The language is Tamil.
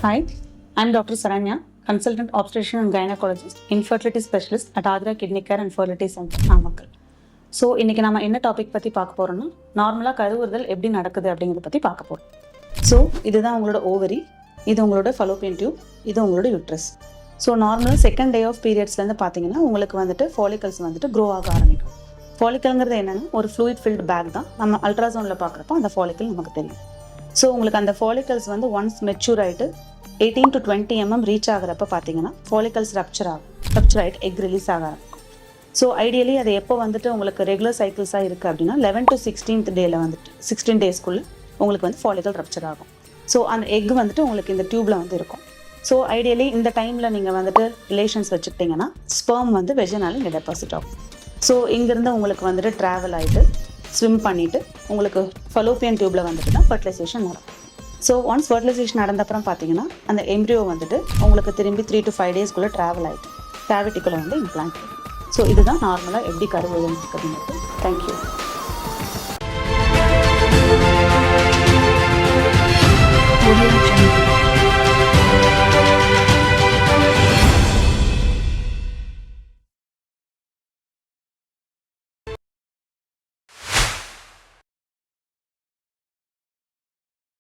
Hi, I'm Dr. Saranya, consultant obstetrician and gynecologist, infertility specialist at Adra Kidney Care and Fertility Center, Namakkal. So இன்றைக்கி நம்ம என்ன டாபிக் பற்றி பார்க்க போகிறோம்னா நார்மலாக கருவுறுதல் எப்படி நடக்குது அப்படிங்கிறத பற்றி பார்க்க போகிறோம். ஸோ இதுதான் உங்களோட ஓவரி, இது உங்களோட ஃபலோப்பியன் டியூப், இது உங்களோட யூட்ரஸ். ஸோ நார்மலாக செகண்ட் டே ஆஃப் பீரியட்ஸ்லேருந்து பார்த்தீங்கன்னா உங்களுக்கு வந்துட்டு ஃபாலிகல்ஸ் வந்துட்டு க்ரோ ஆக ஆரம்பிக்கும். ஃபாலிக்கல்ங்கிறது என்னென்னா ஒரு ஃப்ளூயிட் ஃபில்டு பேக் தான். நம்ம அல்ட்ராசவுண்டில் பார்க்குறப்போ அந்த ஃபாலிக்கல் நமக்கு தெரியும். ஸோ உங்களுக்கு அந்த ஃபாலிகல்ஸ் வந்து ஒன்ஸ் மெச்சூர் ஆகிட்டு 18 to 20 mm ரீச் ஆகிறப்ப பார்த்தீங்கன்னா ஃபாலிகல்ஸ் ரப்சர் ஆகிட்டு எக் ரிலீஸ் ஆக ஆரம்பிக்கும். ஸோ ஐடியலி அது எப்போ வந்துட்டு உங்களுக்கு ரெகுலர் சைக்கிள்ஸாக இருக்குது அப்படின்னா 11 to 16th டேயில் வந்துட்டு 16 daysக்குள்ளே உங்களுக்கு வந்து ஃபாலிகல் ரப்சர் ஆகும். ஸோ அந்த எக் வந்துட்டு உங்களுக்கு இந்த டியூப்பில் வந்து இருக்கும். ஸோ ஐடியலி இந்த டைமில் நீங்கள் வந்துட்டு ரிலேஷன்ஸ் வச்சுக்கிட்டிங்கன்னா ஸ்பெர்ம் வந்து வெஜினால இங்கே டெபாசிட் ஆகும். ஸோ இங்கேருந்து உங்களுக்கு வந்துட்டு ட்ராவல் ஆகிட்டு ஸ்விம் பண்ணிவிட்டு உங்களுக்கு ஃபலோப்பியன் டியூப்பில் வந்துட்டு தான் ஃபர்டிலைசேஷன் நடக்கும். ஸோ ஒன்ஸ் ஃபர்டிலைசேஷன் நடந்தப்புறம் பார்த்தீங்கன்னா அந்த எம்ப்ரியோ வந்துட்டு உங்களுக்கு திரும்பி 3 to 5 daysக்குள்ளே ட்ராவல் ஆகிட்டு கேவிட்டிக்குள்ளே வந்து இம்ப்ளான்ட் ஆகும். ஸோ இதுதான் நார்மலாக எப்படி கருவுறுதல் இருக்குதுங்கிறது. தேங்க்யூ.